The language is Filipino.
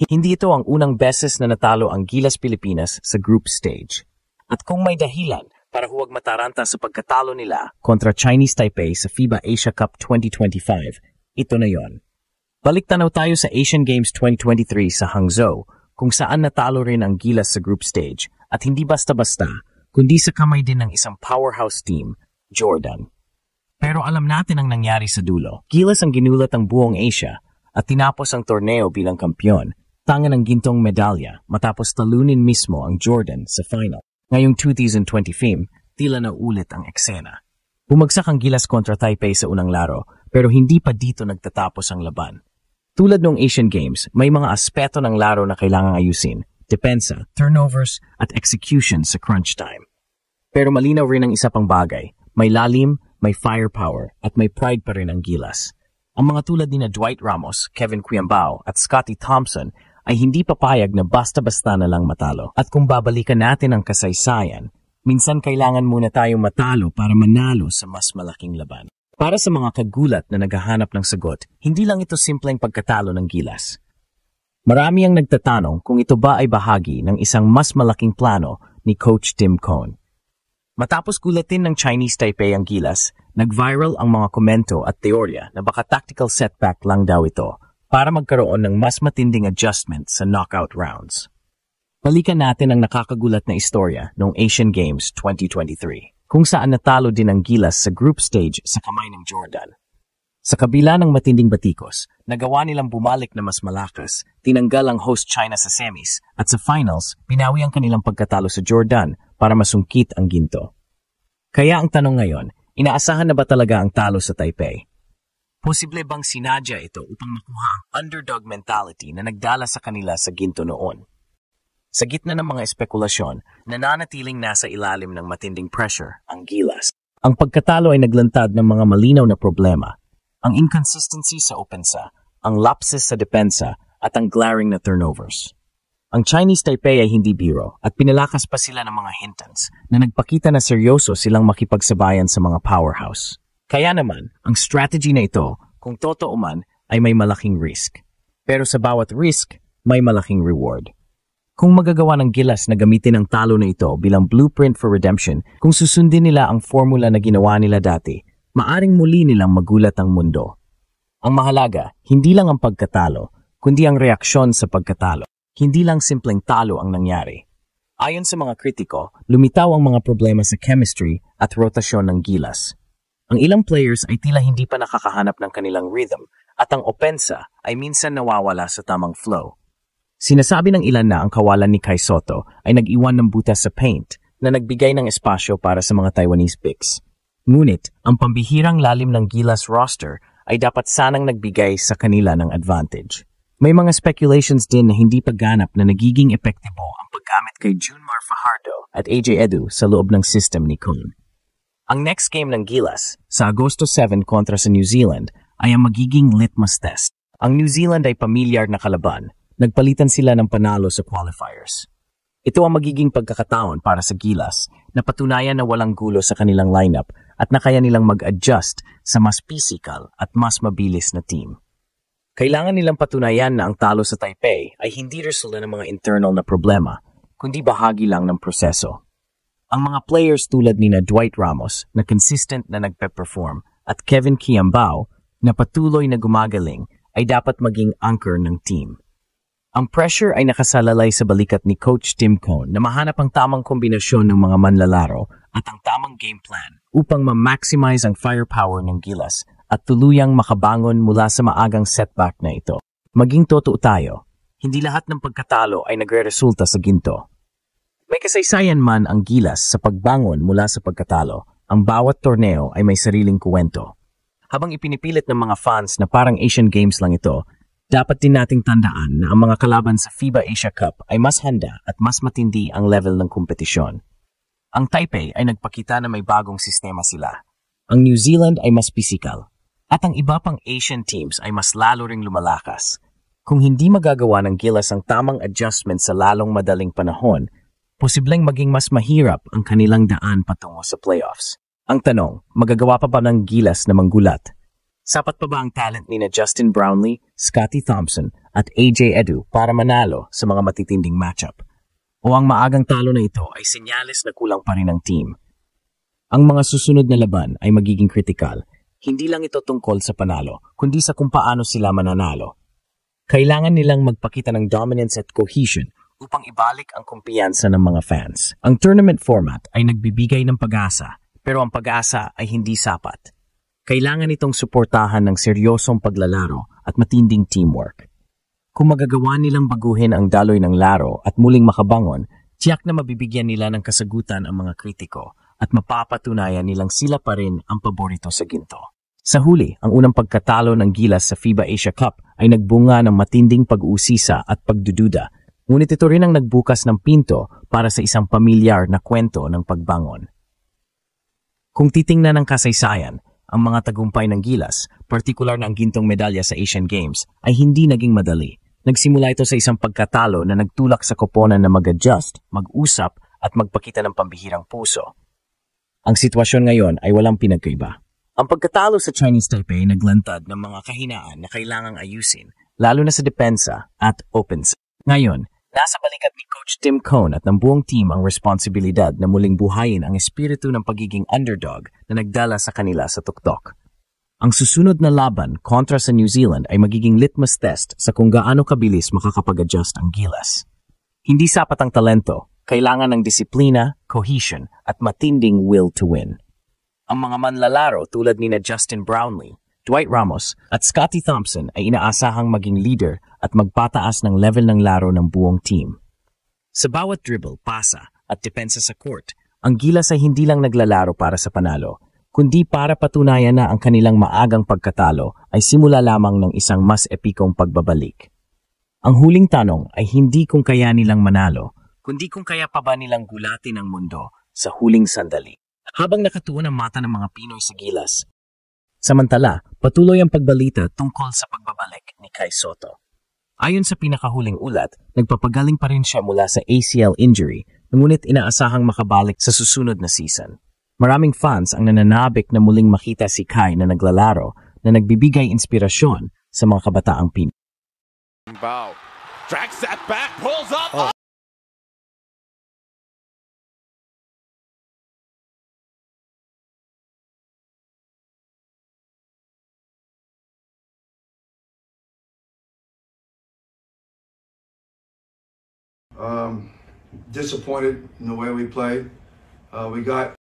Hindi ito ang unang beses na natalo ang Gilas Pilipinas sa group stage. At kung may dahilan para huwag mataranta sa pagkatalo nila kontra Chinese Taipei sa FIBA Asia Cup 2025, ito na yon. Balik tanaw tayo sa Asian Games 2023 sa Hangzhou, kung saan natalo rin ang Gilas sa group stage at hindi basta-basta, kundi sa kamay din ng isang powerhouse team, Jordan. Pero alam natin ang nangyari sa dulo. Gilas ang ginulat ang buong Asia at tinapos ang torneo bilang kampyon, tanga ng gintong medalya matapos talunin mismo ang Jordan sa final. Ngayong 2020 film, tila na ulit ang eksena. Bumagsak ang Gilas kontra Taipei sa unang laro, pero hindi pa dito nagtatapos ang laban. Tulad ng Asian Games, may mga aspeto ng laro na kailangang ayusin, depensa, turnovers, at execution sa crunch time. Pero malinaw rin ang isa pang bagay, may lalim, may firepower, at may pride pa rin ang Gilas. Ang mga tulad ni Dwight Ramos, Kevin Quiambao, at Scotty Thompson ay hindi papayag na basta-basta na lang matalo. At kung babalikan natin ang kasaysayan, minsan kailangan muna tayong matalo para manalo sa mas malaking laban. Para sa mga kagulat na naghahanap ng sagot, hindi lang ito simpleng pagkatalo ng Gilas. Marami ang nagtatanong kung ito ba ay bahagi ng isang mas malaking plano ni Coach Tim Cone. Matapos gulatin ng Chinese Taipei ang Gilas, nag-viral ang mga komento at teorya na baka tactical setback lang daw ito para magkaroon ng mas matinding adjustment sa knockout rounds. Balikan natin ang nakakagulat na istorya noong Asian Games 2023. Kung saan natalo din ang Gilas sa group stage sa kamay ng Jordan. Sa kabila ng matinding batikos, nagawa nilang bumalik na mas malakas, tinanggal ang host China sa semis, at sa finals, binawi ang kanilang pagkatalo sa Jordan para masungkit ang ginto. Kaya ang tanong ngayon, inaasahan na ba talaga ang talo sa Taipei? Posible bang sinadya ito upang makuha ang underdog mentality na nagdala sa kanila sa ginto noon? Sa gitna ng mga espekulasyon, nananatiling nasa ilalim ng matinding pressure ang Gilas. Ang pagkatalo ay naglantad ng mga malinaw na problema. Ang inconsistency sa opensa, ang lapses sa depensa, at ang glaring na turnovers. Ang Chinese Taipei ay hindi biro at pinalakas pa sila ng mga hintans na nagpakita na seryoso silang makipagsabayan sa mga powerhouse. Kaya naman, ang strategy na ito, kung totoo man, ay may malaking risk. Pero sa bawat risk, may malaking reward. Kung magagawa ng Gilas na gamitin ang talo na ito bilang blueprint for redemption, kung susundin nila ang formula na ginawa nila dati, maaring muli nilang magulat ang mundo. Ang mahalaga, hindi lang ang pagkatalo, kundi ang reaksyon sa pagkatalo. Hindi lang simpleng talo ang nangyari. Ayon sa mga kritiko, lumitaw ang mga problema sa chemistry at rotasyon ng Gilas. Ang ilang players ay tila hindi pa nakakahanap ng kanilang rhythm at ang opensa ay minsan nawawala sa tamang flow. Sinasabi ng ilan na ang kawalan ni Kai Sotto ay nag-iwan ng butas sa paint na nagbigay ng espasyo para sa mga Taiwanese bigs. Ngunit, ang pambihirang lalim ng Gilas roster ay dapat sanang nagbigay sa kanila ng advantage. May mga speculations din na hindi pagganap na nagiging epektibo ang paggamit kay Junmar Fajardo at AJ Edu sa loob ng system ni Cone. Ang next game ng Gilas, sa Agosto 7 kontra sa New Zealand, ay ang magiging litmus test. Ang New Zealand ay pamilyar na kalaban. Nagpalitan sila ng panalo sa qualifiers. Ito ang magiging pagkakataon para sa Gilas na patunayan na walang gulo sa kanilang lineup at na kaya nilang mag-adjust sa mas physical at mas mabilis na team. Kailangan nilang patunayan na ang talo sa Taipei ay hindi resulta ng mga internal na problema, kundi bahagi lang ng proseso. Ang mga players tulad ni Dwight Ramos na consistent na nagpe-perform at Kevin Quiambao na patuloy na gumagaling ay dapat maging anchor ng team. Ang pressure ay nakasalalay sa balikat ni Coach Tim Cone na mahanap ang tamang kombinasyon ng mga manlalaro at ang tamang game plan upang ma-maximize ang firepower ng Gilas at tuluyang makabangon mula sa maagang setback na ito. Maging totoo tayo, hindi lahat ng pagkatalo ay nagre-resulta sa ginto. May kasaysayan man ang Gilas sa pagbangon mula sa pagkatalo, ang bawat torneo ay may sariling kuwento. Habang ipinipilit ng mga fans na parang Asian Games lang ito, dapat din nating tandaan na ang mga kalaban sa FIBA Asia Cup ay mas handa at mas matindi ang level ng kompetisyon. Ang Taipei ay nagpakita na may bagong sistema sila. Ang New Zealand ay mas pisikal. At ang iba pang Asian teams ay mas lalo ring lumalakas. Kung hindi magagawa ng Gilas ang tamang adjustment sa lalong madaling panahon, posibleng maging mas mahirap ang kanilang daan patungo sa playoffs. Ang tanong, magagawa pa ba ng Gilas na manggulat? Sapat pa ba ang talent ni na Justin Brownlee, Scotty Thompson at AJ Edu para manalo sa mga matitinding matchup. O ang maagang talo na ito ay senyales na kulang pa rin ang team. Ang mga susunod na laban ay magiging kritikal. Hindi lang ito tungkol sa panalo, kundi sa kung paano sila mananalo. Kailangan nilang magpakita ng dominance at cohesion upang ibalik ang kumpiyansa ng mga fans. Ang tournament format ay nagbibigay ng pag-asa, pero ang pag-asa ay hindi sapat. Kailangan itong suportahan ng seryosong paglalaro at matinding teamwork. Kung magagawa nilang baguhin ang daloy ng laro at muling makabangon, tiyak na mabibigyan nila ng kasagutan ang mga kritiko at mapapatunayan nilang sila pa rin ang paborito sa ginto. Sa huli, ang unang pagkatalo ng Gilas sa FIBA Asia Cup ay nagbunga ng matinding pag-uusisa at pagdududa, ngunit ito rin ang nagbukas ng pinto para sa isang pamilyar na kwento ng pagbangon. Kung titingnan ng kasaysayan, ang mga tagumpay ng Gilas, partikular na ang gintong medalya sa Asian Games, ay hindi naging madali. Nagsimula ito sa isang pagkatalo na nagtulak sa koponan na mag-adjust, mag-usap at magpakita ng pambihirang puso. Ang sitwasyon ngayon ay walang pinagkaiba. Ang pagkatalo sa Chinese Taipei naglantad ng mga kahinaan na kailangang ayusin, lalo na sa depensa at offense. Ngayon, nasa balikat ni Coach Tim Cone at ng buong team ang responsibilidad na muling buhayin ang espiritu ng pagiging underdog na nagdala sa kanila sa tuktok. Ang susunod na laban kontra sa New Zealand ay magiging litmus test sa kung gaano kabilis makakapag-adjust ang Gilas. Hindi sapat ang talento, kailangan ng disiplina, cohesion at matinding will to win. Ang mga manlalaro tulad ni Justin Brownlee, Dwight Ramos at Scotty Thompson ay inaasahang maging leader at magpataas ng level ng laro ng buong team. Sa bawat dribble, pasa at depensa sa court, ang Gilas ay hindi lang naglalaro para sa panalo, kundi para patunayan na ang kanilang maagang pagkatalo ay simula lamang ng isang mas epikong pagbabalik. Ang huling tanong ay hindi kung kaya nilang manalo, kundi kung kaya pa ba nilang gulatin ang mundo sa huling sandali. Habang nakatuon ang mata ng mga Pinoy sa Gilas, samantala, patuloy ang pagbalita tungkol sa pagbabalik ni Kai Sotto. Ayon sa pinakahuling ulat, nagpapagaling pa rin siya mula sa ACL injury, ngunit inaasahang makabalik sa susunod na season. Maraming fans ang nananabik na muling makita si Kai na naglalaro na nagbibigay inspirasyon sa mga kabataang Pinoy. Bow. Drags that back, pulls up. Disappointed in the way we played. We got